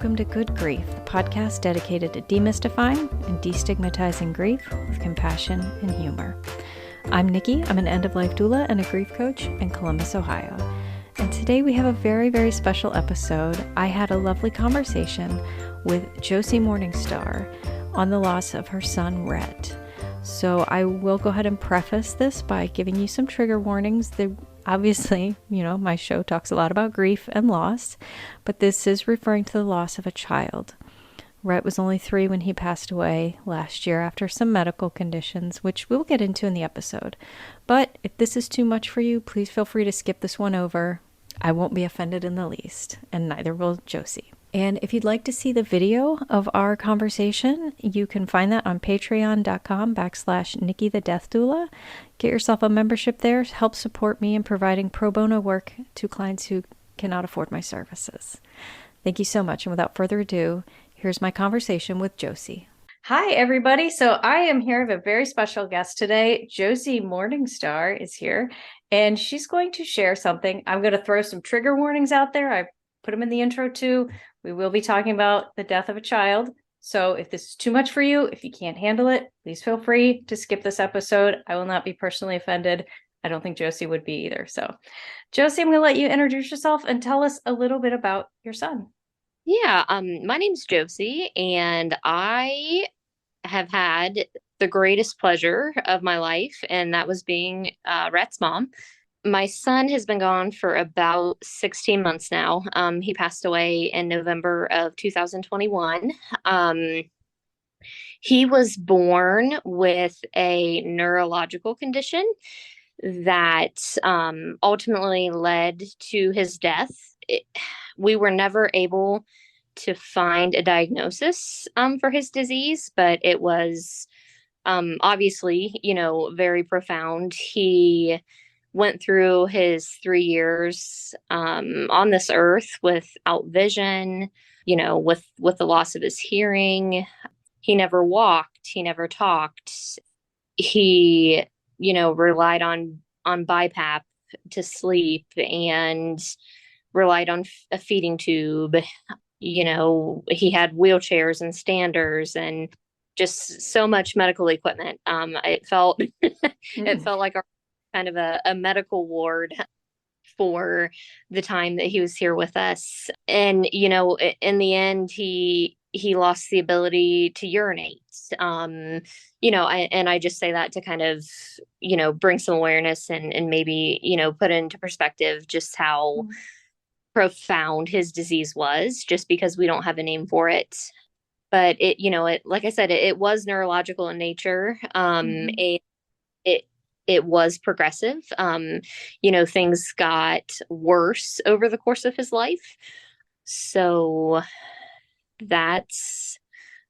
welcome to Good Grief, the podcast dedicated to demystifying and destigmatizing grief with compassion and humor. I'm Nikki. I'm an end-of-life doula and a grief coach in Columbus, Ohio. And today we have a very, very special episode. I had a lovely conversation with Josie Morningstar on the loss of her son, Rhett. So I will go ahead and preface this by giving you some trigger warnings. Obviously, my show talks a lot about grief and loss, but this is referring to the loss of a child. Rhett was only 3 when he passed away last year after some medical conditions, which we'll get into in the episode. But if this is too much for you, please feel free to skip this one over. I won't be offended in the least, and neither will Josie. And if you'd like to see the video of our conversation, you can find that on patreon.com/Nikki the Death Doula. Get yourself a membership there. Help support me in providing pro bono work to clients who cannot afford my services. Thank you so much. And without further ado, here's my conversation with Josie. Hi, everybody. So I am here with a very special guest today. Josie Morningstar is here, and she's going to share something. I'm going to throw some trigger warnings out there. I put them in the intro too. We will be talking about the death of a child. So if this is too much for you, if you can't handle it, please feel free to skip this episode. I will not be personally offended. I don't think Josie would be either. So Josie, I'm going to let you introduce yourself and tell us a little bit about your son. Yeah, my name's Josie, and I have had the greatest pleasure of my life, and that was being Rhett's mom. My son has been gone for about 16 months now. He passed away in November of 2021. He was born with a neurological condition that ultimately led to his death. We were never able to find a diagnosis for his disease, but it was obviously, very profound. He went through his 3 years on this earth without vision, with the loss of his hearing. He never walked. He never talked. He, relied on BiPAP to sleep and relied on a feeding tube. He had wheelchairs and standers and just so much medical equipment. It felt like kind of a medical ward for the time that he was here with us. And, in the end, he lost the ability to urinate. And I just say that to kind of, bring some awareness and maybe, put into perspective just how profound his disease was, just because we don't have a name for it. But like I said, it was neurological in nature. It was progressive. Things got worse over the course of his life. So that's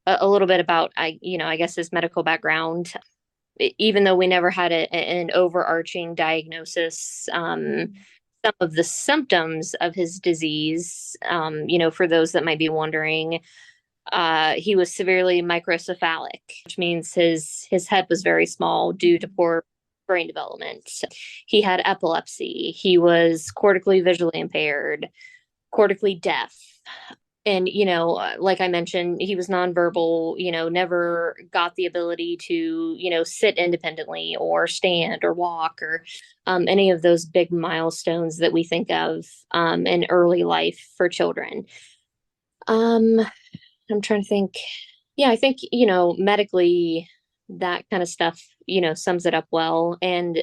a little bit about, I guess his medical background. Even though we never had an overarching diagnosis, some of the symptoms of his disease, for those that might be wondering, he was severely microcephalic, which means his head was very small due to poor brain development. He had epilepsy. He was cortically visually impaired, cortically deaf. And, like I mentioned, he was nonverbal, never got the ability to, sit independently or stand or walk or any of those big milestones that we think of in early life for children. I'm trying to think. Yeah, I think, medically, that kind of stuff, sums it up well. And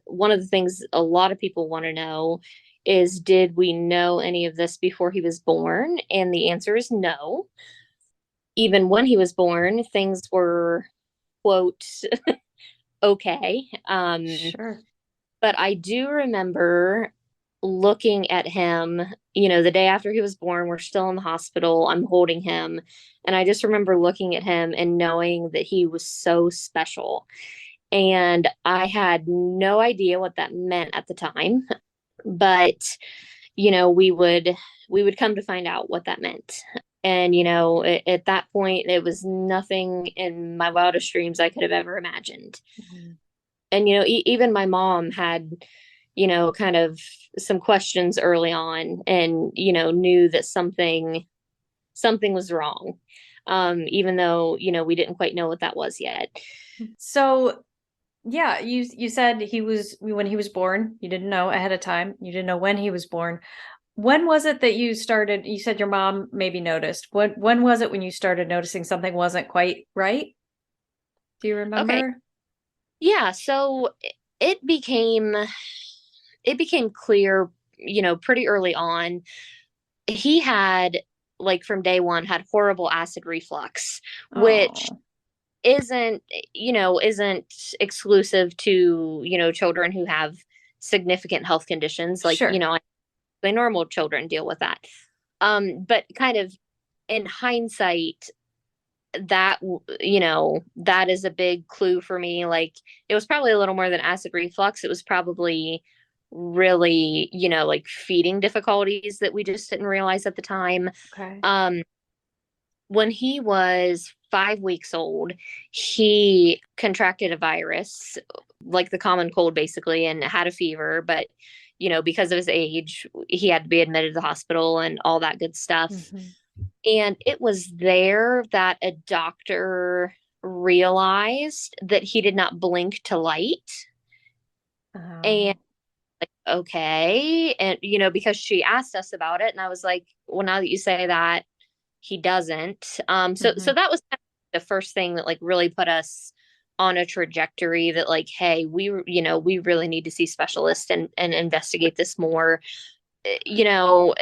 one of the things a lot of people want to know is, did we know any of this before he was born? And the answer is no. Even when he was born, things were, quote, okay. Sure. But I do remember looking at him, the day after he was born. We're still in the hospital. I'm holding him. And I just remember looking at him and knowing that he was so special. And I had no idea what that meant at the time. But, we would come to find out what that meant. And, at that point, it was nothing in my wildest dreams I could have ever imagined. Mm-hmm. And, even my mom had, kind of some questions early on and, knew that something something was wrong. Even though, we didn't quite know what that was yet. So yeah, you said when he was born, you didn't know ahead of time. You didn't know when he was born. When was it that you said your mom maybe noticed. When was it when you started noticing something wasn't quite right? Do you Okay. remember? Yeah, so it became clear, pretty early on. He had, like, from day one, had horrible acid reflux, which Oh, isn't, isn't exclusive to, children who have significant health conditions. Like, sure. the normal children deal with that. But kind of in hindsight, that, that is a big clue for me. Like, it was probably a little more than acid reflux. It was probably really, like, feeding difficulties that we just didn't realize at the time. Okay. um when he was 5 weeks old, he contracted a virus, like the common cold, basically, and had a fever. But, because of his age, he had to be admitted to the hospital and all that good stuff. Mm-hmm. And it was there that a doctor realized that he did not blink to light. And, Oh. okay. And, because she asked us about it, and I was like, well, now that you say that, he doesn't. So Mm-hmm. that was kind of the first thing that, like, really put us on a trajectory that, like, hey, we really need to see specialists and investigate this more. You know,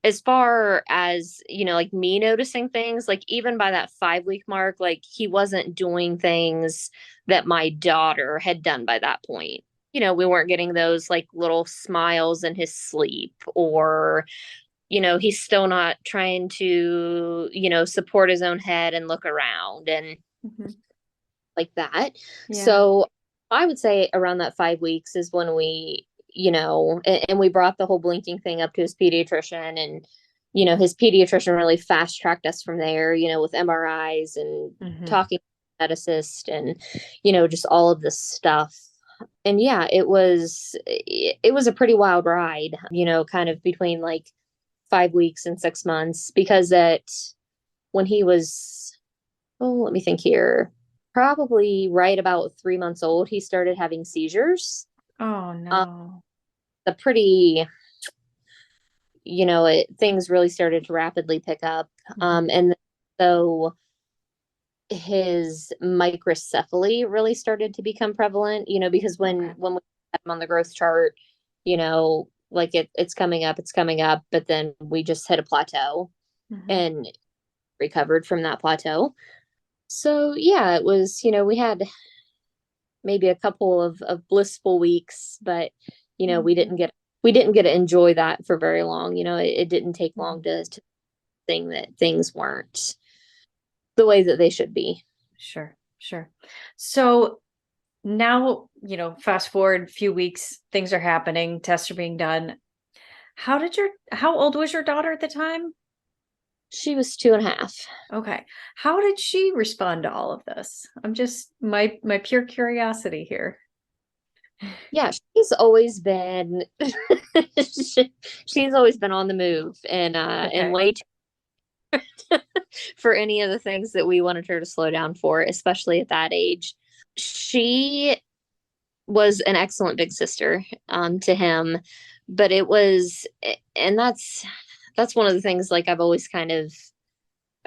as far as, like, me noticing things, like, even by that 5 week mark, like, he wasn't doing things that my daughter had done by that point. We weren't getting those, like, little smiles in his sleep, or, he's still not trying to, support his own head and look around and Mm-hmm. like that. Yeah. So I would say around that 5 weeks is when we, and we brought the whole blinking thing up to his pediatrician. And, his pediatrician really fast tracked us from there, with MRIs and Mm-hmm. talking to ethicist and, just all of this stuff. And yeah, it was a pretty wild ride, kind of between, like, 5 weeks and 6 months, because when he was, oh, let me think here, probably right about 3 months old, he started having seizures. Oh Um, no. the pretty, things really started to rapidly pick up. Mm-hmm. And so his microcephaly really started to become prevalent, because when Okay. we had him on the growth chart, like, it's coming up, but then we just hit a plateau Mm-hmm. and recovered from that plateau. So yeah, it was, we had maybe a couple of blissful weeks, but, we Mm-hmm. didn't get to enjoy that for very long. It didn't take Mm-hmm. long to think that things weren't the way that they should be. Sure. Sure. So now, fast forward a few weeks, things are happening, tests are being done. How old was your daughter at the time? She was 2.5. Okay. How did she respond to all of this? I'm just my pure curiosity here. Yeah, she's always been she's always been on the move, and Okay. way for any of the things that we wanted her to slow down for, especially at that age. She was an excellent big sister, to him, but it was, and that's one of the things, like, I've always kind of,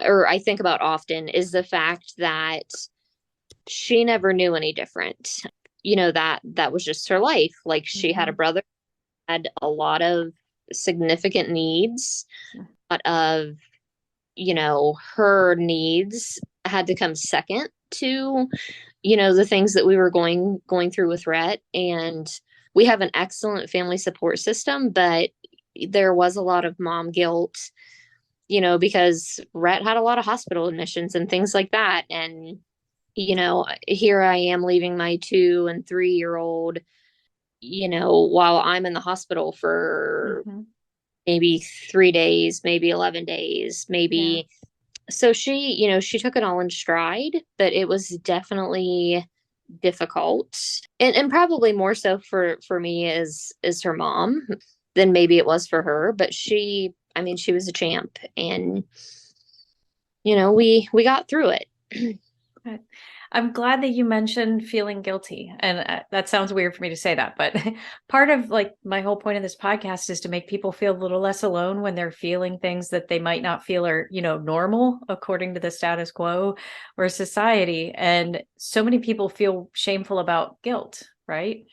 or I think about often, is the fact that she never knew any different. That was just her life. Like, she had a Mm-hmm. brother, had a lot of significant needs, a lot of, her needs had to come second to, the things that we were going through with Rhett. And we have an excellent family support system, but there was a lot of mom guilt, because Rhett had a lot of hospital admissions and things like that. And, here I am leaving my 2 and 3 year old, while I'm in the hospital for Mm-hmm. maybe 3 days, maybe 11 days, Yeah. maybe. So she took it all in stride, but it was definitely difficult, and probably more so for me as her mom than maybe it was for her. But I mean, she was a champ, and we got through it. Right. I'm glad that you mentioned feeling guilty. And that sounds weird for me to say that, but part of like my whole point of this podcast is to make people feel a little less alone when they're feeling things that they might not feel are, normal according to the status quo or society. And so many people feel shameful about guilt, right?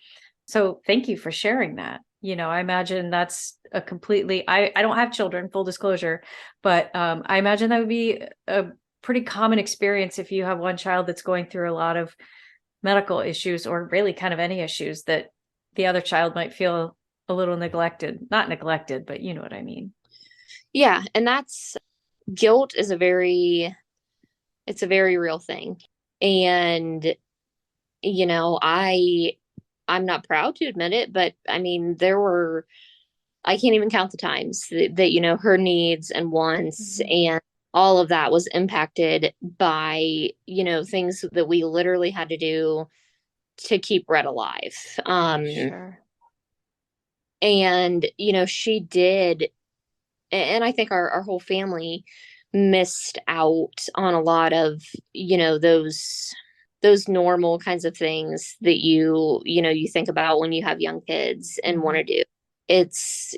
So thank you for sharing that. I imagine that's a completely, I don't have children, full disclosure, but I imagine that would be a pretty common experience if you have one child that's going through a lot of medical issues or really kind of any issues, that the other child might feel a little neglected, not neglected, but you know what I mean. Yeah. And guilt is it's a very real thing. And, I'm not proud to admit it, but I mean, I can't even count the times that her needs and wants and all of that was impacted by, things that we literally had to do to keep Rhett alive. Sure. And, she did. And I think our whole family missed out on a lot of, those normal kinds of things that you think about when you have young kids and want to do. It's,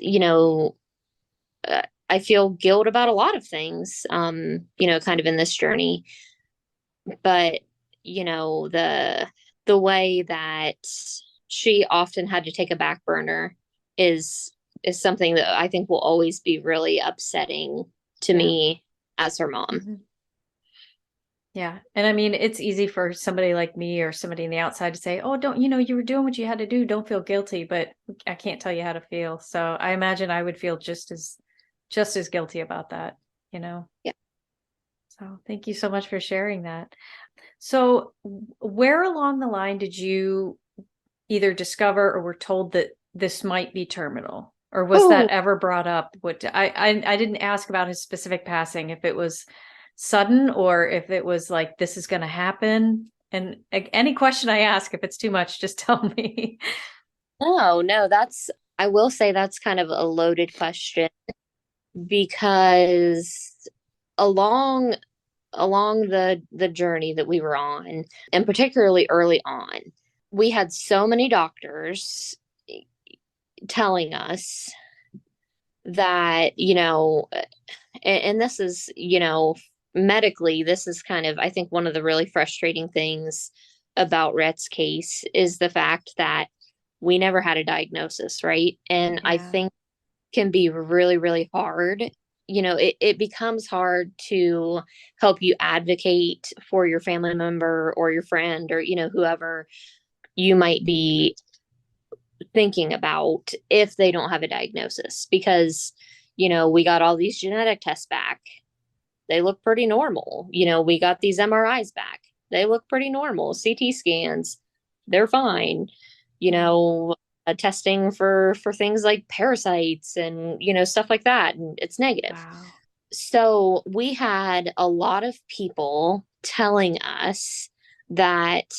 I feel guilt about a lot of things, kind of in this journey. But, the way that she often had to take a back burner is something that I think will always be really upsetting to me as her mom. Yeah. And I mean, it's easy for somebody like me or somebody on the outside to say, oh, don't, you were doing what you had to do. Don't feel guilty, but I can't tell you how to feel. So I imagine I would feel just as guilty about that, Yeah. So thank you so much for sharing that. So where along the line did you either discover or were told that this might be terminal? Or was that ever brought up? I didn't ask about his specific passing, if it was sudden or if it was like, this is going to happen. And any question I ask, if it's too much, just tell me. No, I will say that's kind of a loaded question because along the journey that we were on, and particularly early on, we had so many doctors telling us that, and this is, medically, this is kind of, I think, one of the really frustrating things about Rhett's case is the fact that we never had a diagnosis, right? And I think can be really, really hard. It becomes hard to help you advocate for your family member or your friend or, whoever you might be thinking about if they don't have a diagnosis because, we got all these genetic tests back. They look pretty normal. We got these MRIs back. They look pretty normal. CT scans, they're fine. Testing for things like parasites and, stuff like that. And it's negative. Wow. So we had a lot of people telling us that,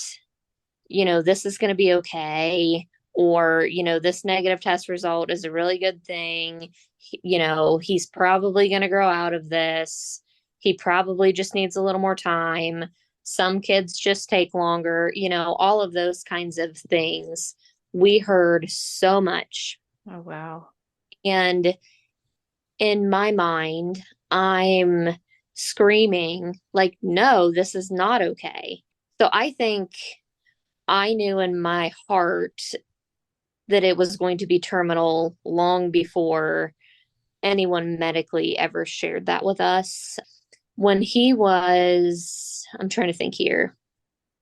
this is going to be okay. Or, this negative test result is a really good thing. He's probably going to grow out of this. He probably just needs a little more time. Some kids just take longer, all of those kinds of things. We heard so much. Oh, wow. And in my mind, I'm screaming, like, no, this is not okay. So I think I knew in my heart that it was going to be terminal long before anyone medically ever shared that with us. When he was, I'm trying to think here.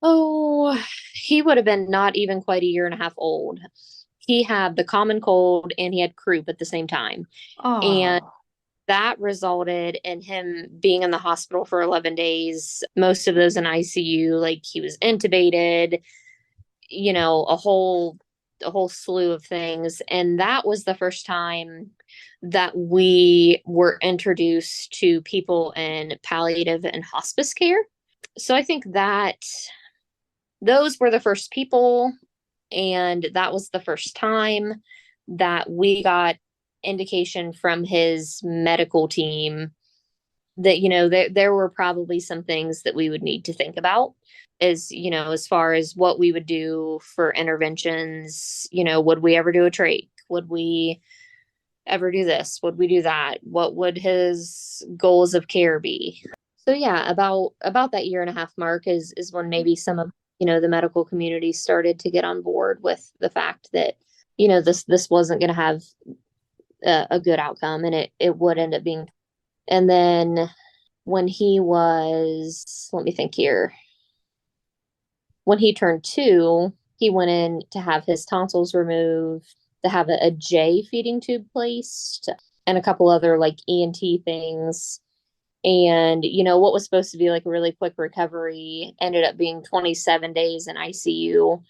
Oh, he would have been not even quite a year and a half old. He had the common cold and he had croup at the same time. And that resulted in him being in the hospital for 11 days, most of those in ICU. Like he was intubated, a whole slew of things. And that was the first time that we were introduced to people in palliative and hospice care. So I think that those were the first people, and that was the first time that we got indication from his medical team that, there were probably some things that we would need to think about as far as what we would do for interventions. Would we ever do a trach? Would we ever do this? Would we do that? What would his goals of care be? So yeah, about that year and a half mark is when maybe some of, the medical community started to get on board with the fact that, this wasn't going to have a good outcome, and it would end up being. And then when he was, let me think here, when he turned 2, he went in to have his tonsils removed, to have a J feeding tube placed, and a couple other like ENT things. And, what was supposed to be like a really quick recovery ended up being 27 days in ICU.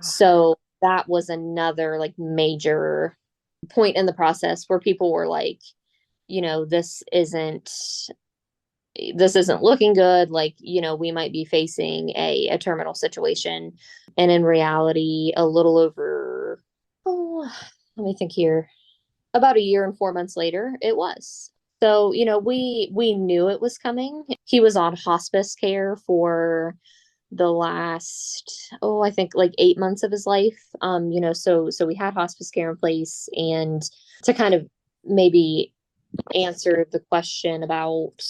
So that was another like major point in the process where people were like, this isn't looking good. Like, we might be facing a terminal situation. And in reality, a little over, let me think here, about a year and 4 months later, it was. So, we knew it was coming. He was on hospice care for the last, I think like 8 months of his life. So we had hospice care in place. And to kind of maybe answer the question about,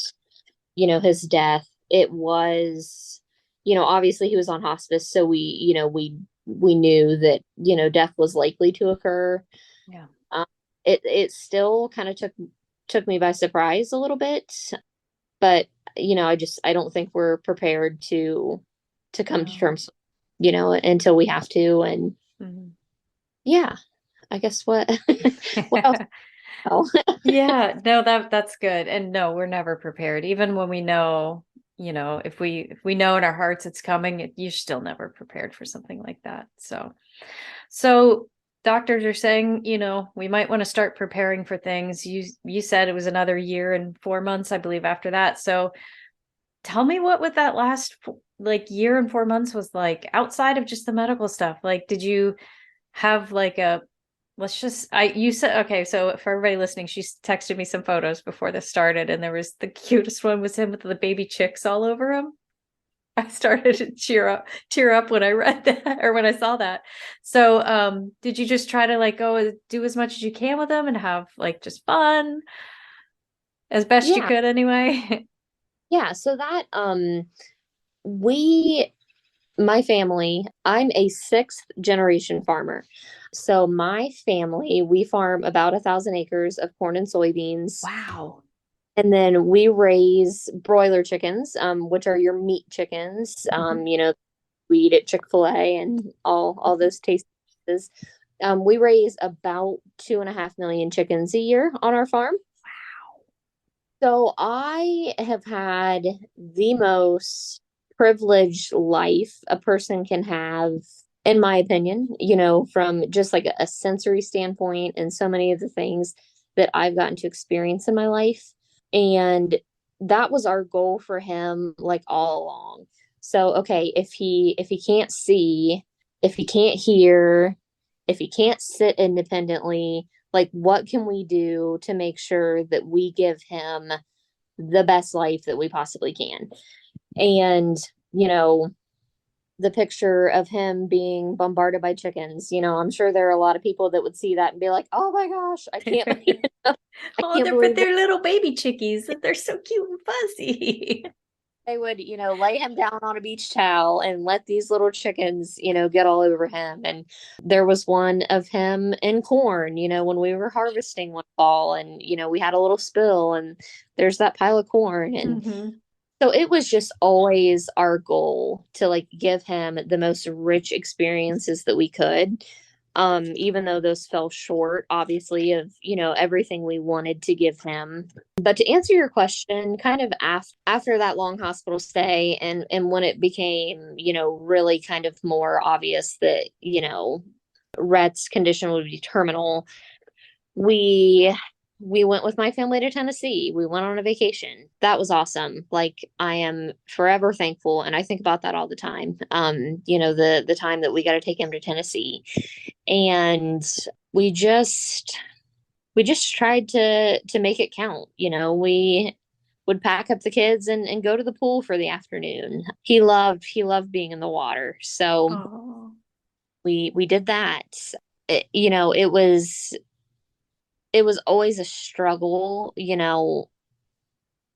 his death, it was, obviously he was on hospice. So we knew that, death was likely to occur. Yeah. It still kind of took me by surprise a little bit, but I don't think we're prepared to come to terms, until we have to. And yeah, I guess what else? Yeah, no, that's good. And no, we're never prepared. Even when we know, if we know in our hearts it's coming, you're still never prepared for something like that. So doctors are saying, we might want to start preparing for things. You said it was another year and 4 months, I believe, after that. So tell me what that last like year and 4 months was like outside of just the medical stuff. Like, did you have like you said, okay, so for everybody listening, she texted me some photos before this started, and there was the cutest one was him with the baby chicks all over him. I started to tear up when I read that or when I saw that. So, did you just try to like go do as much as you can with them and have like just fun as best you could anyway? Yeah. So that, my family, I'm a 6th-generation farmer. So my family, we farm about 1,000 acres of corn and soybeans. Wow. And then we raise broiler chickens, which are your meat chickens. We eat at Chick-fil-A and all those tasty dishes. We raise about 2.5 million chickens a year on our farm. Wow. So I have had the most privileged life a person can have, in my opinion, from just like a sensory standpoint, and so many of the things that I've gotten to experience in my life. And that was our goal for him, like all along. So, okay, if he can't see, if he can't hear, if he can't sit independently, like what can we do to make sure that we give him the best life that we possibly can? And, the picture of him being bombarded by chickens, I'm sure there are a lot of people that would see that and be like, oh my gosh, I can't believe But they're little baby chickies. They're so cute and fuzzy. They would, lay him down on a beach towel and let these little chickens, get all over him. And there was one of him in corn, when we were harvesting one fall, and, we had a little spill, and there's that pile of corn. And so it was just always our goal to like give him the most rich experiences that we could. Even though those fell short, obviously, of, everything we wanted to give him. But to answer your question, kind of after that long hospital stay, and when it became, really kind of more obvious that, Rhett's condition would be terminal, we went with my family to Tennessee. We went on a vacation. That was awesome. Like, I am forever thankful, and I think about that all the time. The time that we got to take him to Tennessee. And we just we just tried to make it count. We would pack up the kids and go to the pool for the afternoon. He loved being in the water. So Oh. we did that. It was always a struggle,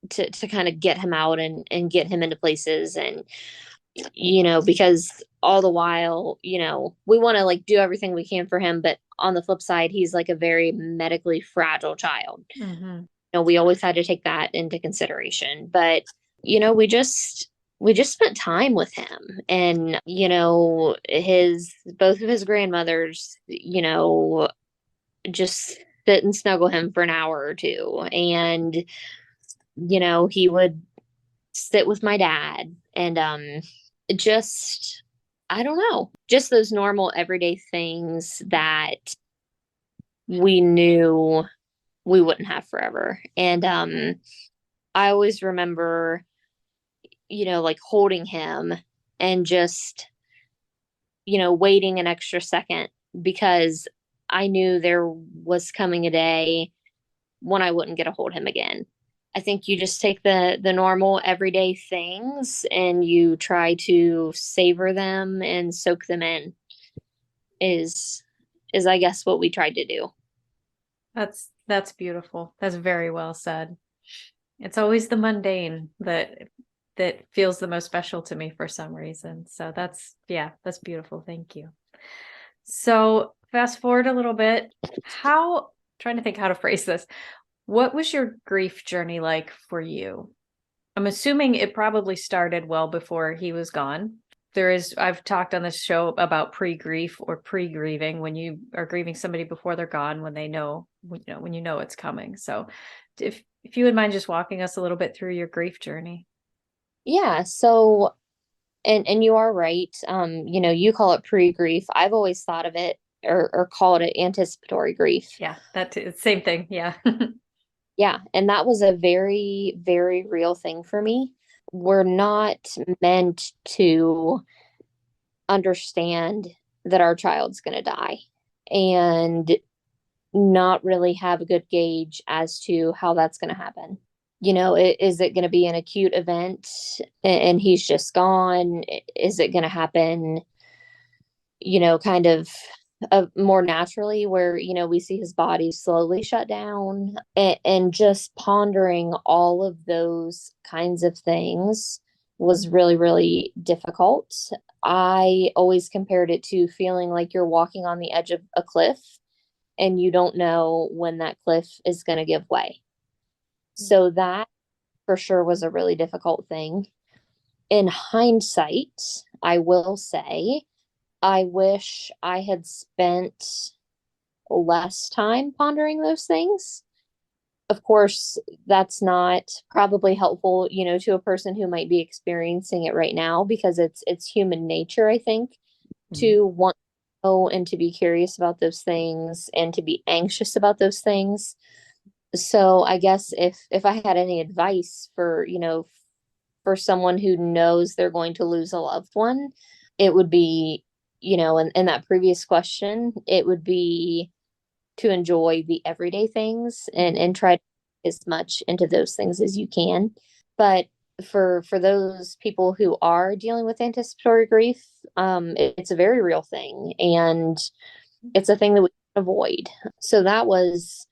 to kind of get him out and get him into places, and because all the while, we want to like do everything we can for him, but on the flip side, he's like a very medically fragile child. Mm-hmm. We always had to take that into consideration. But we just spent time with him, and his both of his grandmothers, just sit and snuggle him for an hour or two, and he would sit with my dad, and just I don't know, just those normal everyday things that we knew we wouldn't have forever. And I always remember, like holding him and just, waiting an extra second, because I knew there was coming a day when I wouldn't get to hold him again. I think you just take the normal everyday things and you try to savor them and soak them in, is I guess what we tried to do. That's beautiful. That's very well said. It's always the mundane that feels the most special to me for some reason. So that's beautiful. Thank you. So fast forward a little bit. Trying to think how to phrase this. What was your grief journey like for you? I'm assuming it probably started well before he was gone. I've talked on this show about pre-grief or pre-grieving, when you are grieving somebody before they're gone, when you know it's coming. So if you would mind just walking us a little bit through your grief journey. Yeah. So, and you are right. You call it pre-grief. I've always thought of it, or called it anticipatory grief. Yeah, same thing. Yeah. Yeah. And that was a very, very real thing for me. We're not meant to understand that our child's going to die, and not really have a good gauge as to how that's going to happen. Is it going to be an acute event and he's just gone? Is it going to happen, kind of more naturally, where we see his body slowly shut down, and just pondering all of those kinds of things was really, really difficult. I always compared it to feeling like you're walking on the edge of a cliff and you don't know when that cliff is going to give way. So that for sure was a really difficult thing. In hindsight, I will say I wish I had spent less time pondering those things. Of course, that's not probably helpful, to a person who might be experiencing it right now, because it's human nature, I think, to want to know and to be curious about those things and to be anxious about those things. So I guess if I had any advice for someone who knows they're going to lose a loved one, it would be, in that previous question, it would be to enjoy the everyday things and try to put as much into those things as you can. But for those people who are dealing with anticipatory grief, it's a very real thing, and it's a thing that we can avoid. So that was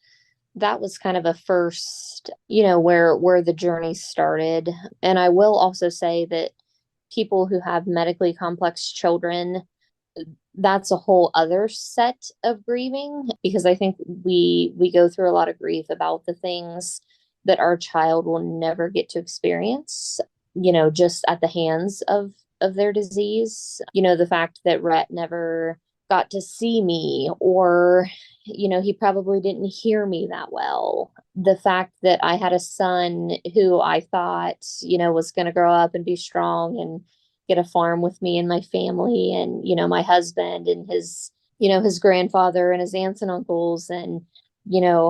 kind of a first, where the journey started. And I will also say that people who have medically complex children, that's a whole other set of grieving, because I think we go through a lot of grief about the things that our child will never get to experience, just at the hands of their disease. The fact that Rhett never got to see me, or he probably didn't hear me that well. The fact that I had a son who I thought, was going to grow up and be strong and get a farm with me and my family, and, my husband and his grandfather and his aunts and uncles, and,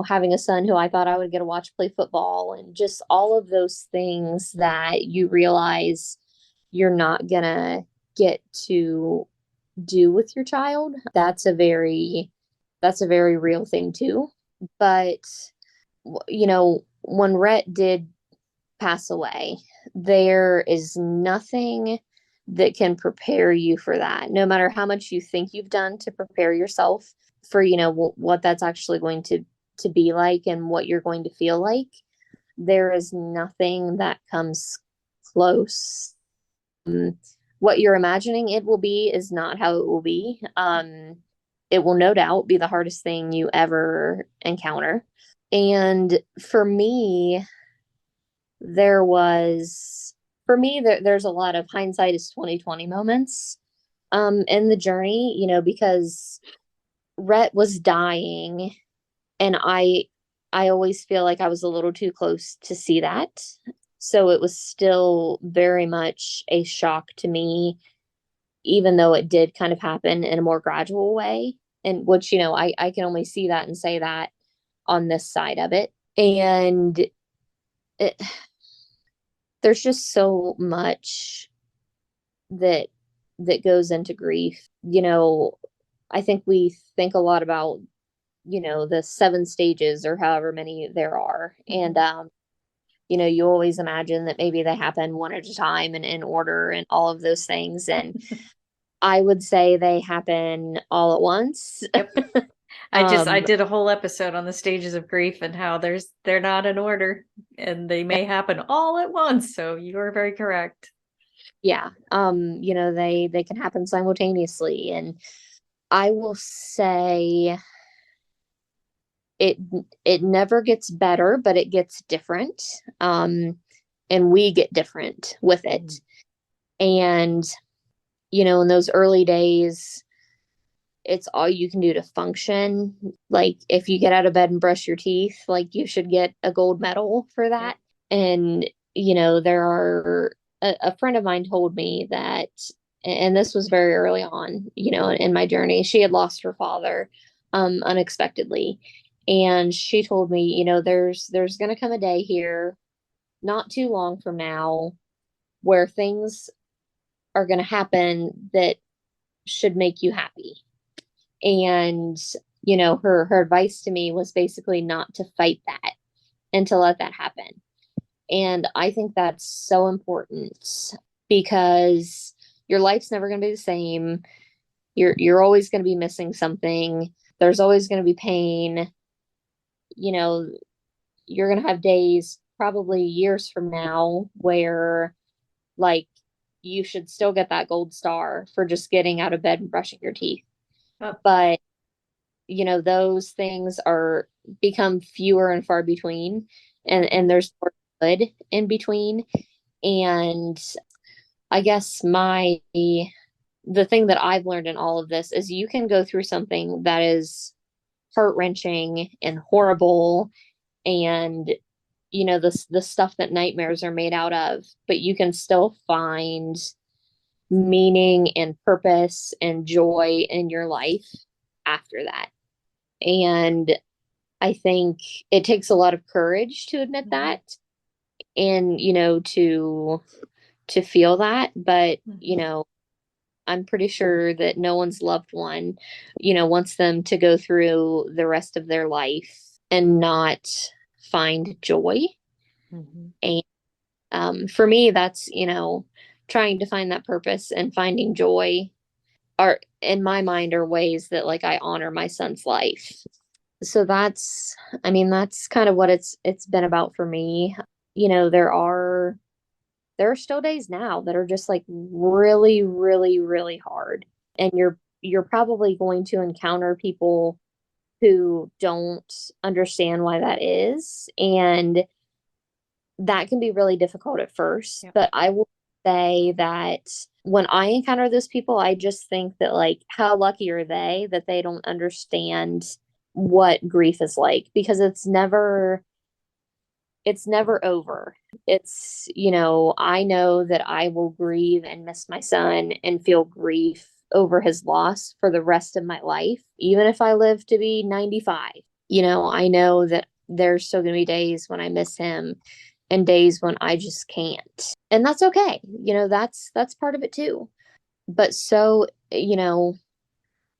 having a son who I thought I would get to watch play football, and just all of those things that you realize you're not gonna get to do with your child. That's a very real thing too. But, when Rhett did pass away, there is nothing that can prepare you for that. No matter how much you think you've done to prepare yourself for, what that's actually going to be like and what you're going to feel like, there is nothing that comes close. What you're imagining it will be is not how it will be. It will no doubt be the hardest thing you ever encounter. And for me, there was there's a lot of hindsight is 2020 moments in the journey, because Rhett was dying, and I always feel like I was a little too close to see that. So it was still very much a shock to me, even though it did kind of happen in a more gradual way. And which, I can only see that and say that on this side of it. And it, there's just so much that goes into grief. I think we think a lot about, the 7 stages or however many there are. And you always imagine that maybe they happen one at a time and in order and all of those things. And I would say they happen all at once. Yep. I did a whole episode on the stages of grief and how they're not in order and they may happen all at once. So you are very correct. Yeah. They can happen simultaneously. And I will say it never gets better, but it gets different. And we get different with it. And, in those early days, it's all you can do to function. Like if you get out of bed and brush your teeth, like you should get a gold medal for that. And, there are a friend of mine told me that, and this was very early on, in my journey, she had lost her father unexpectedly. And she told me, there's going to come a day here, not too long from now, where things are going to happen that should make you happy. And, her advice to me was basically not to fight that and to let that happen. And I think that's so important because your life's never going to be the same. You're always going to be missing something. There's always going to be pain. You're going to have days, probably years from now, where like you should still get that gold star for just getting out of bed and brushing your teeth. Oh. But those things are become fewer and far between, and there's more good in between. And I guess the thing that I've learned in all of this is you can go through something that is heart-wrenching and horrible and the stuff that nightmares are made out of, but you can still find meaning and purpose and joy in your life after that. And I think it takes a lot of courage to admit that and to feel that, but I'm pretty sure that no one's loved one wants them to go through the rest of their life and not find joy. And for me, that's trying to find that purpose and finding joy are in my mind are ways that like I honor my son's life. So that's kind of what it's been about for me. There are still days now that are just like really, really, really hard. And you're probably going to encounter people who don't understand why that is. And that can be really difficult at first. But I will say that when I encounter those people, I just think that like, how lucky are they that they don't understand what grief is like, because it's never over. It's, I know that I will grieve and miss my son and feel grief over his loss for the rest of my life, even if I live to be 95. I know that there's still going to be days when I miss him and days when I just can't. And that's okay. That's part of it too. But so,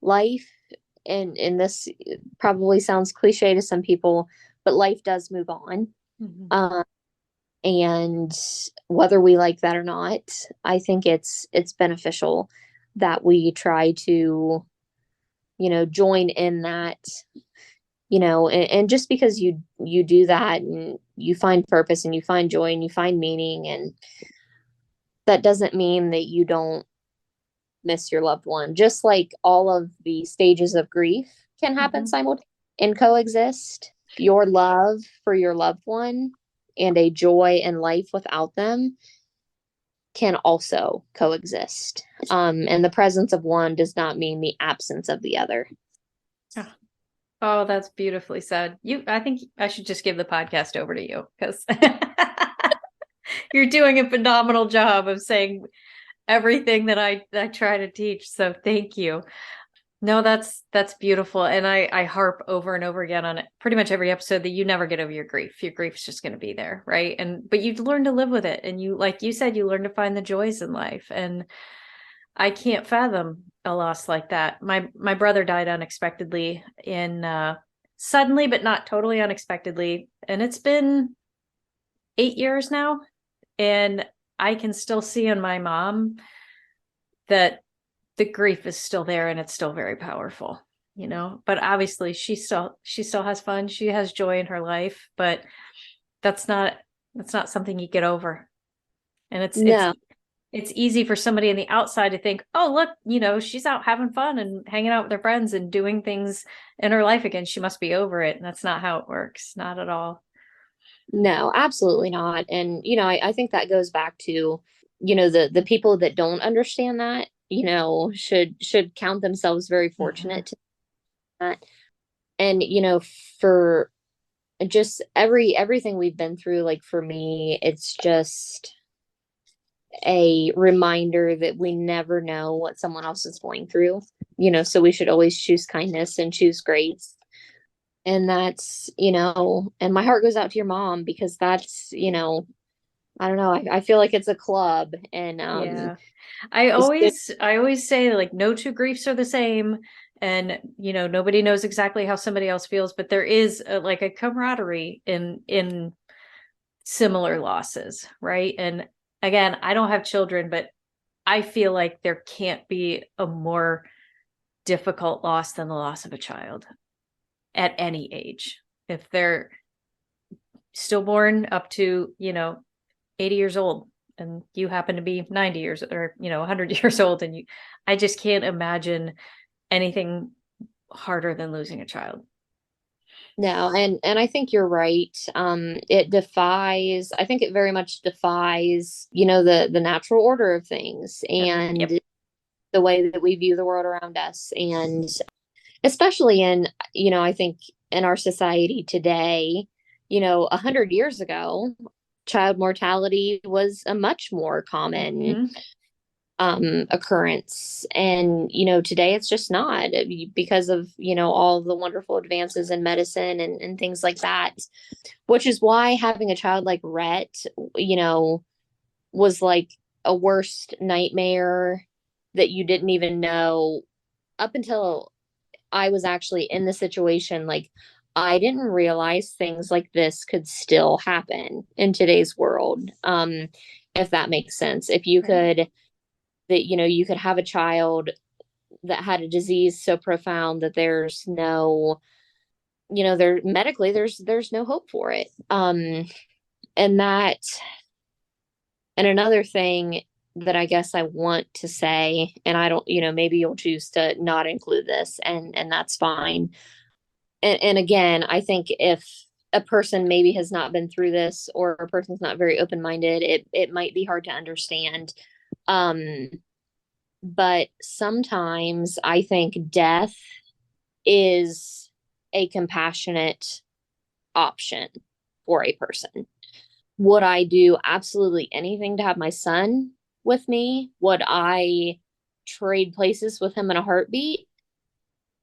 life and this probably sounds cliche to some people, but life does move on. Mhm. Um, and whether we like that or not, I think it's beneficial that we try to, join in that, and just because you do that and you find purpose and you find joy and you find meaning, and that doesn't mean that you don't miss your loved one. Just like all of the stages of grief can happen Mhm. simultaneously and coexist, your love for your loved one and a joy in life without them can also coexist. And the presence of one does not mean the absence of the other. Oh, oh, that's beautifully said. I think I should just give the podcast over to you because you're doing a phenomenal job of saying everything that I try to teach. So thank you. No, that's beautiful. And I harp over and over again on it pretty much every episode that you never get over your grief. Your grief's just going to be there, right? But you learn to live with it. And you, like you said, you learn to find the joys in life. And I can't fathom a loss like that. My brother died unexpectedly in suddenly, but not totally unexpectedly. And it's been 8 years now. And I can still see in my mom that the grief is still there and it's still very powerful, but obviously she still has fun. She has joy in her life, but that's not something you get over. And No, it's easy for somebody on the outside to think, oh, look, she's out having fun and hanging out with her friends and doing things in her life again. She must be over it. And that's not how it works. Not at all. no, absolutely not. And, I think that goes back to, the people that don't understand that, should count themselves very Mhm. fortunate to that. And, for just everything we've been through, like for me, it's just a reminder that we never know what someone else is going through, so we should always choose kindness and choose grace. And that's, and my heart goes out to your mom because that's, I don't know, I feel like it's a club. And Yeah. I it's good. always I always say like no two griefs are the same, and nobody knows exactly how somebody else feels, but there is like a camaraderie in similar losses, right? And again, I don't have children, but I feel like there can't be a more difficult loss than the loss of a child at any age. If they're stillborn up to, 80 years old and you happen to be 90 years or 100 years old, and I just can't imagine anything harder than losing a child. No, and I think you're right. I think it very much defies, the natural order of things Yep. and the way that we view the world around us. And especially in, I think in our society today, 100 years ago, child mortality was a much more common Mhm. occurrence. And, today it's just not because of, all the wonderful advances in medicine and things like that, which is why having a child like Rhett, was like a worst nightmare that you didn't even know up until I was actually in the situation. Like, I didn't realize things like this could still happen in today's world. If that makes sense. If you Right. could, that, you could have a child that had a disease so profound that there's no, there medically, there's no hope for it. And that, and another thing that I guess I want to say, and I don't, maybe you'll choose to not include this, and that's fine. And again, I think if a person maybe has not been through this or a person's not very open-minded, it might be hard to understand. Um, but sometimes I think death is a compassionate option for a person. Would I do absolutely anything to have my son with me? Would I trade places with him in a heartbeat?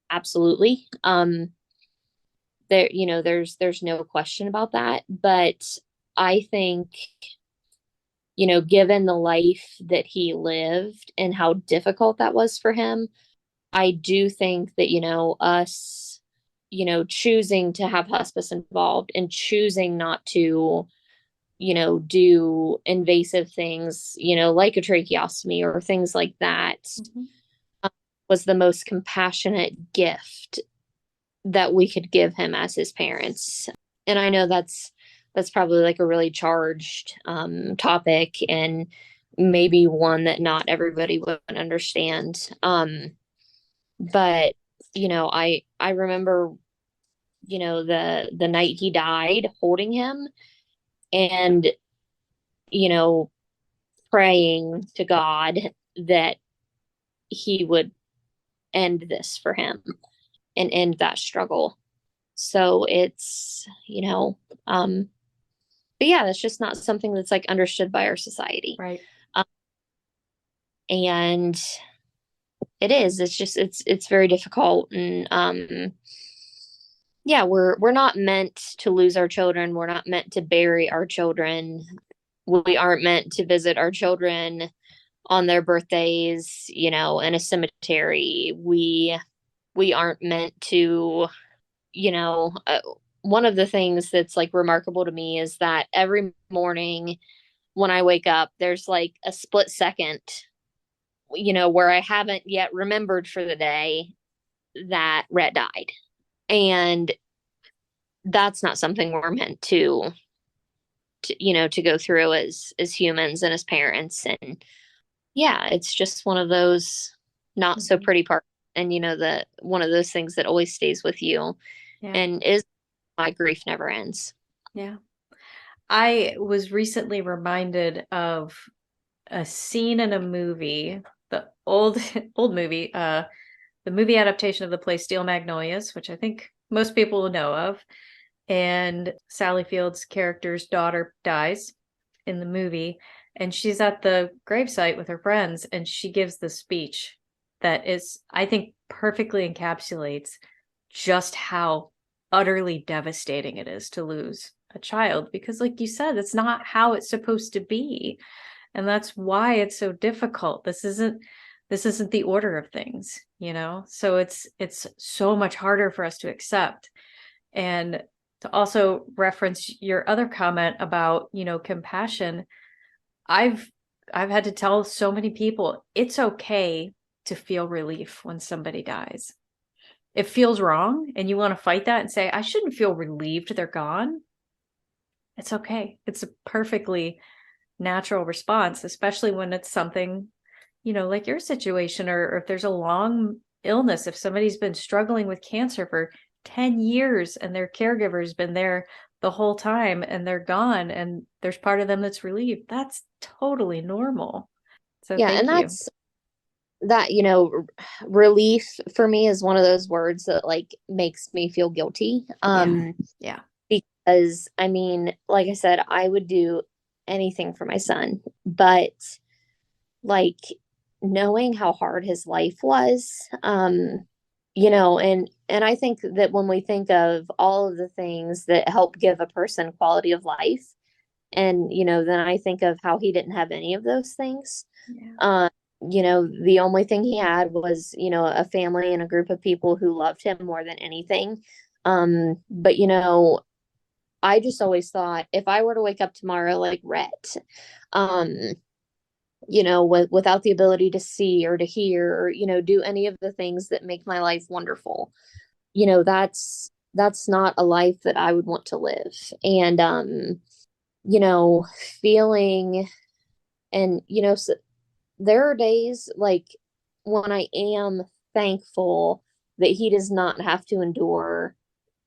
Absolutely. There's no question about that. But I think, given the life that he lived and how difficult that was for him, I do think that, us, choosing to have hospice involved and choosing not to, do invasive things, like a tracheostomy or things like that, Mm-hmm. um, was the most compassionate gift that we could give him as his parents. And I know that's probably like a really charged topic, and maybe one that not everybody would understand. But I remember, the night he died, holding him and, you know, praying to God that he would end this for him and end that struggle. So it's, but yeah, that's just not something that's like understood by our society. Right. Um, and it's very difficult. And yeah, we're not meant to lose our children. We're not meant to bury our children. We aren't meant to visit our children on their birthdays, in a cemetery. We aren't meant to, you know, uh, one of the things that's like remarkable to me is that every morning when I wake up, there's like a split second, where I haven't yet remembered for the day that Rhett died. And that's not something we're meant to go through as humans and as parents. And yeah, it's just one of those not so Mm-hmm. pretty parts. And the one of those things that always stays with you Yeah. and is my grief never ends. Yeah. I was recently reminded of a scene in a movie, the old old movie, the movie adaptation of the play Steel Magnolias, which I think most people will know of. And Sally Field's character's daughter dies in the movie, and she's at the gravesite with her friends, and she gives the speech that is, I think, perfectly encapsulates just how utterly devastating it is to lose a child, because like you said, it's not how it's supposed to be, and that's why it's so difficult. This isn't the order of things, so it's so much harder for us to accept. And to also reference your other comment about, compassion, I've I've had to tell so many people it's okay to feel relief when somebody dies. It feels wrong and you want to fight that and say, I shouldn't feel relieved they're gone. It's okay. It's a perfectly natural response, especially when it's something, like your situation, or if there's a long illness, if somebody's been struggling with cancer for 10 years and their caregiver's been there the whole time and they're gone and there's part of them that's relieved. That's totally normal. So Yeah, and thank you. that's that, relief for me is one of those words that like makes me feel guilty. Yeah. Yeah. Because I mean, like I said, I would do anything for my son, but like knowing how hard his life was, and I think that when we think of all of the things that help give a person quality of life, and then I think of how he didn't have any of those things. Yeah. The only thing he had was, a family and a group of people who loved him more than anything. But I just always thought if I were to wake up tomorrow like Rhett, um, without the ability to see or to hear or, do any of the things that make my life wonderful, that's not a life that I would want to live. And you know, feeling and there are days like when I am thankful that he does not have to endure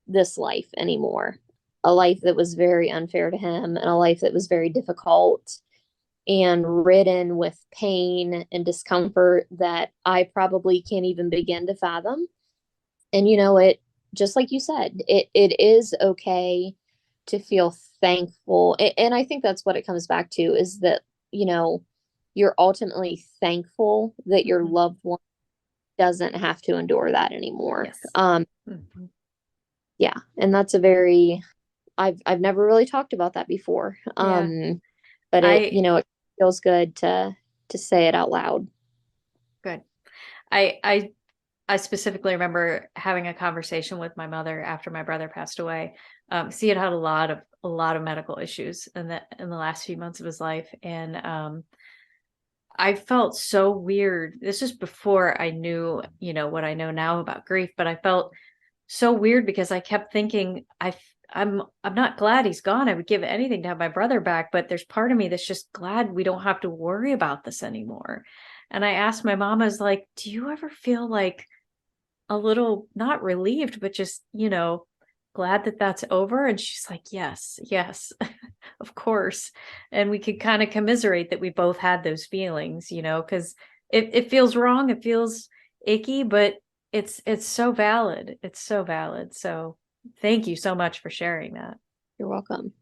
this life anymore. A life that was very unfair to him and a life that was very difficult and ridden with pain and discomfort that I probably can't even begin to fathom. And it just like you said, it is okay to feel thankful. And I think that's what it comes back to is that, you're ultimately thankful that your Mhm. loved one doesn't have to endure that anymore. Yes. Mhm. Yeah, and that's a very I've never really talked about that before. Yeah. But I it feels good to say it out loud. Good. I I specifically remember having a conversation with my mother after my brother passed away. He had had a lot of medical issues in the last few months of his life, and I felt so weird. This is before I knew, what I know now about grief, but I felt so weird because I kept thinking I'm not glad he's gone. I would give anything to have my brother back, but there's part of me that's just glad we don't have to worry about this anymore. And I asked my mom, I was like, do you ever feel like a little not relieved, but just, glad that that's over? And she's like, yes, yes, of course. And we could kind of commiserate that we both had those feelings, because it feels wrong. It feels icky, but it's so valid. It's so valid. So thank you so much for sharing that. You're welcome.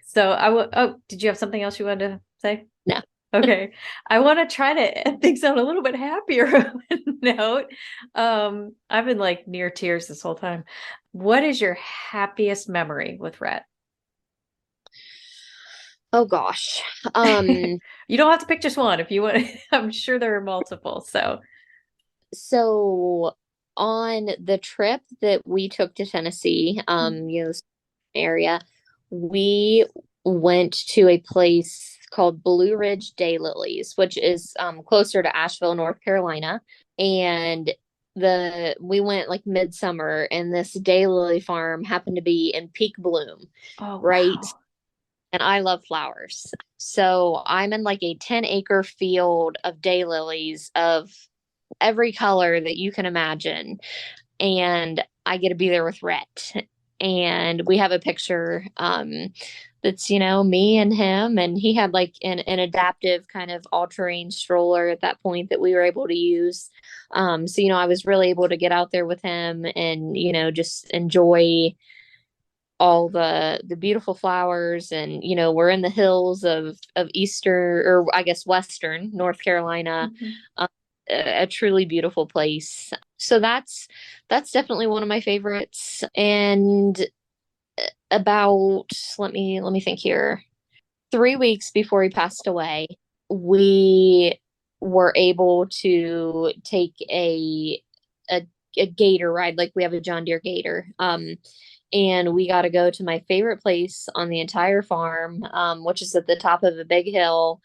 So did you have something else you wanted to say? No. Okay. I want to try to end things on a little bit happier note. I've been like near tears this whole time. What is your happiest memory with Rhett? Oh gosh. You don't have to pick just one if you want. I'm sure there are multiple. So, So on the trip that we took to Tennessee, this area, we went to a place called Blue Ridge Daylilies, which is closer to Asheville, North Carolina. And we went like midsummer, and this daylily farm happened to be in peak bloom, oh, right? wow. And I love flowers. So I'm in like a 10-acre field of daylilies of every color that you can imagine. And I get to be there with Rhett. And we have a picture that's, me and him. And he had like an adaptive kind of all-terrain stroller at that point that we were able to use. So, I was really able to get out there with him and, just enjoy all the beautiful flowers. And we're in the hills of eastern, or I guess western North Carolina. Mhm. A truly beautiful place. So that's definitely one of my favorites. And about let me think here. 3 weeks before he passed away, we were able to take a a gator ride. Like, we have a John Deere gator. And we got to go to my favorite place on the entire farm, which is at the top of a big hill.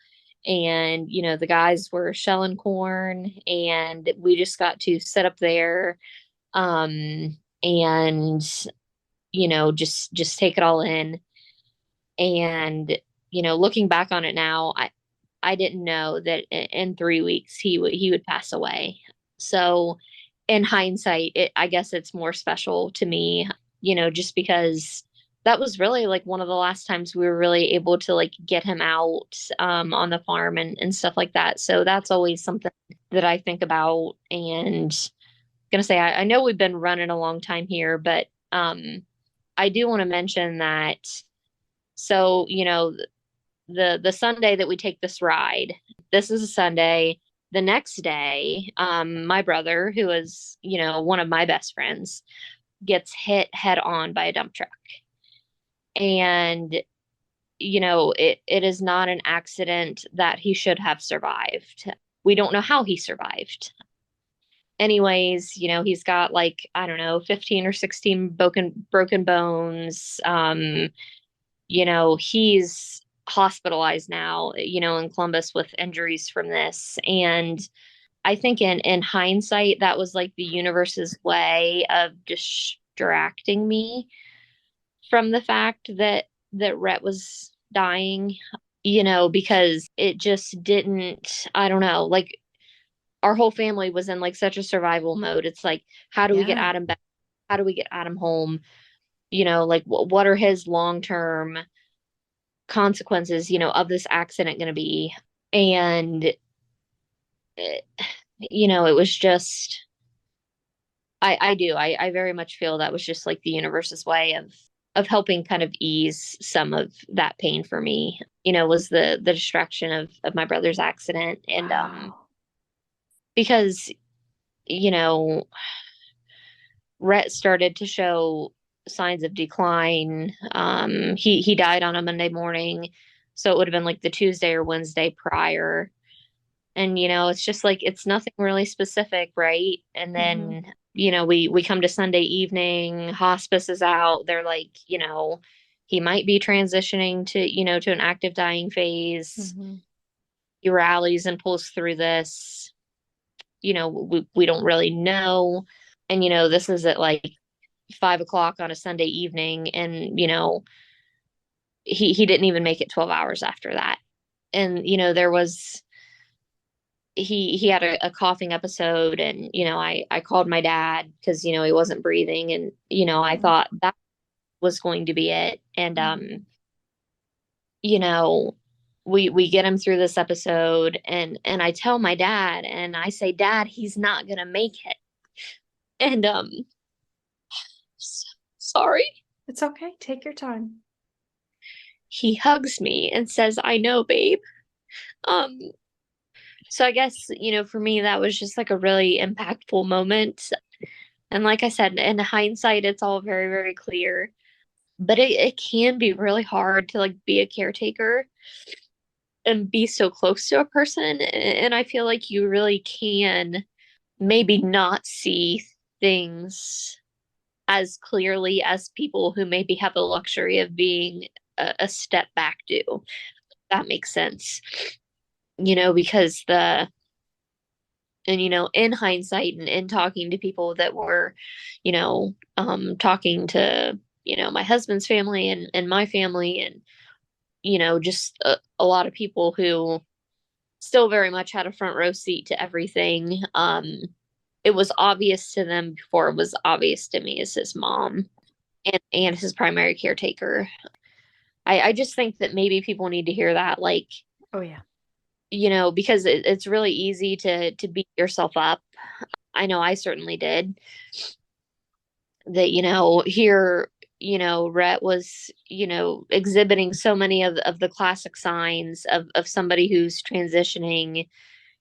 And, the guys were shelling corn, and we just got to sit up there, and, just take it all in. And, looking back on it now, I didn't know that in 3 weeks he would pass away. So in hindsight, I guess it's more special to me, just because that was really like one of the last times we were really able to like get him out on the farm and stuff like that. So that's always something that I think about. And gonna say, I know we've been running a long time here, but I do want to mention that. So, the Sunday that we take this ride, this is a Sunday. The next day, my brother, who is, one of my best friends, gets hit head on by a dump truck. And, it is not an accident that he should have survived. We don't know how he survived. Anyways, he's got like, I don't know, 15 or 16 broken bones. He's hospitalized now, in Columbus with injuries from this. And I think in hindsight, that was like the universe's way of distracting me from the fact that Rhett was dying, because it just didn't, I don't know, like, our whole family was in like such a survival mode. It's like, how do we get Yeah. Adam back? How do we get Adam home? Like, what are his long-term consequences, of this accident going to be? And, it was just, I very much feel that was just like the universe's way of helping kind of ease some of that pain for me, was the distraction of my brother's accident. And, Wow. because, you know, Rhett started to show signs of decline. He died on a Monday morning, so it would have been like the Tuesday or Wednesday prior. And, it's just like, it's nothing really specific, right? And Mm-hmm. then, we come to Sunday evening, hospice is out. They're like, he might be transitioning to an active dying phase. Mm-hmm. He rallies and pulls through this. We don't really know. And, this is at like 5 o'clock on a Sunday evening. And, he didn't even make it 12 hours after that. And, there was, he had a coughing episode, and, I called my dad because, he wasn't breathing. And, I thought that was going to be it. And, you know, we get him through this episode, and I tell my dad, and I say, Dad, he's not gonna make it. And sorry. It's okay. Take your time. He hugs me and says, I know, babe. Um, so I guess, for me, that was just like a really impactful moment. And like I said, in hindsight, it's all very, very clear. But it can be really hard to like be a caretaker and be so close to a person. And I feel like you really can maybe not see things as clearly as people who maybe have the luxury of being a step back do. That makes sense. Because in hindsight and in talking to people that were, talking to, my husband's family and my family, and, just a lot of people who still very much had a front row seat to everything. It was obvious to them before it was obvious to me as his mom and his primary caretaker. I just think that maybe people need to hear that, like, Oh yeah. because it's really easy to beat yourself up. I know I certainly did. That, here, Rhett was, exhibiting so many of the classic signs of somebody who's transitioning,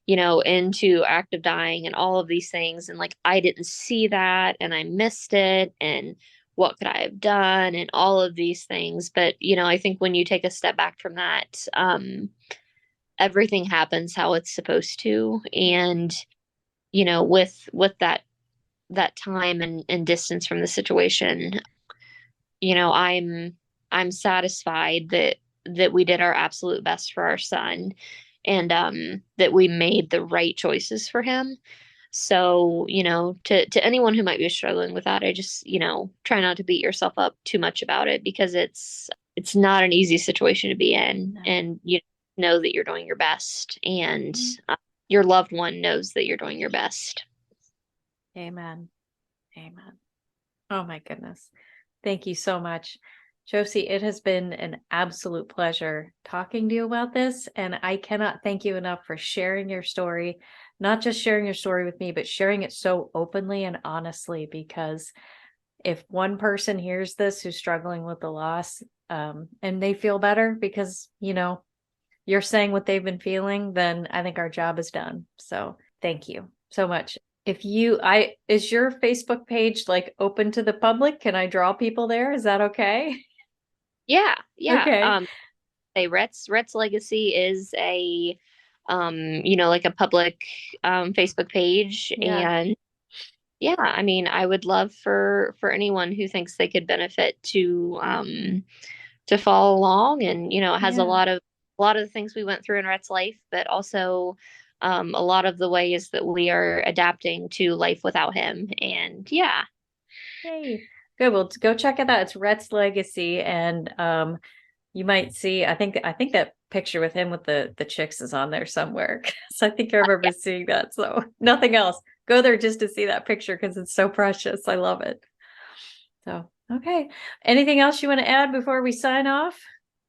into active dying and all of these things. And like, I didn't see that and I missed it. And what could I have done? And all of these things. But, I think when you take a step back from that, everything happens how it's supposed to. And, with that time and distance from the situation, I'm satisfied that we did our absolute best for our son, and that we made the right choices for him. So, to anyone who might be struggling with that, I just, try not to beat yourself up too much about it, because it's not an easy situation to be in. No. And you know that you're doing your best, and your loved one knows that you're doing your best. Amen. Amen. Oh my goodness. Thank you so much. Josie, it has been an absolute pleasure talking to you about this. And I cannot thank you enough for sharing your story, not just sharing your story with me, but sharing it so openly and honestly, because if one person hears this who's struggling with the loss, and they feel better because, you're saying what they've been feeling, then I think our job is done. So thank you so much. Is your Facebook page like open to the public? Can I draw people there? Is that okay? Yeah. Okay. Rhett's legacy is a like a public Facebook page. Yeah. And yeah, I mean, I would love for anyone who thinks they could benefit to follow along. And it has Yeah. a lot of the things we went through in Rhett's life, but also a lot of the ways that we are adapting to life without him. And yeah. Yay. Good. Well, go check it out. It's Rhett's Legacy. And you might see, I think that picture with him with the chicks is on there somewhere. So I think I remember seeing that. So nothing else. Go there just to see that picture because it's so precious. I love it. So, okay. Anything else you want to add before we sign off?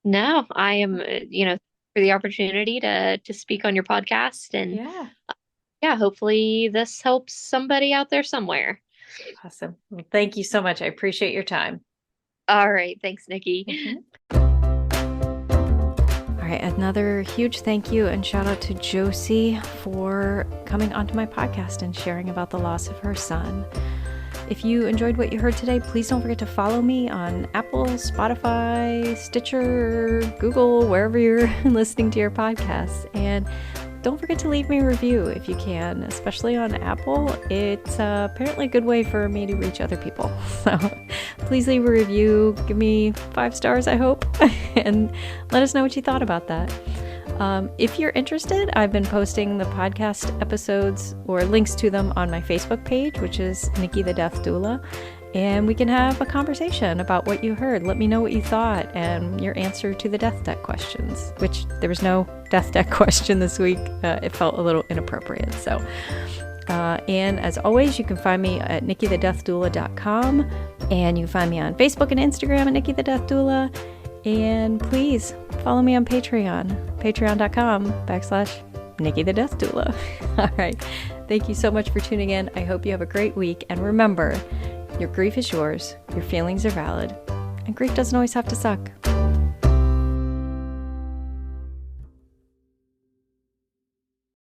No, I am, for the opportunity to speak on your podcast. And yeah, hopefully this helps somebody out there somewhere. Awesome. Well, thank you so much. I appreciate your time. All right. Thanks, Nikki. All right. Another huge thank you and shout out to Josie for coming onto my podcast and sharing about the loss of her son. If you enjoyed what you heard today, please don't forget to follow me on Apple, Spotify, Stitcher, Google, wherever you're listening to your podcasts. And don't forget to leave me a review if you can, especially on Apple. It's apparently a good way for me to reach other people. So please leave a review. Give me 5 stars, I hope, and let us know what you thought about that. If you're interested, I've been posting the podcast episodes or links to them on my Facebook page, which is Nikki the Death Doula. And we can have a conversation about what you heard. Let me know what you thought and your answer to the death deck questions, which there was no death deck question this week. It felt a little inappropriate. So, and as always, you can find me at nikkithedeathdoula.com, and you can find me on Facebook and Instagram at Nikki the Death Doula. And please follow me on Patreon, patreon.com/Nikki the Death Doula. All right. Thank you so much for tuning in. I hope you have a great week. And remember, your grief is yours, your feelings are valid, and grief doesn't always have to suck.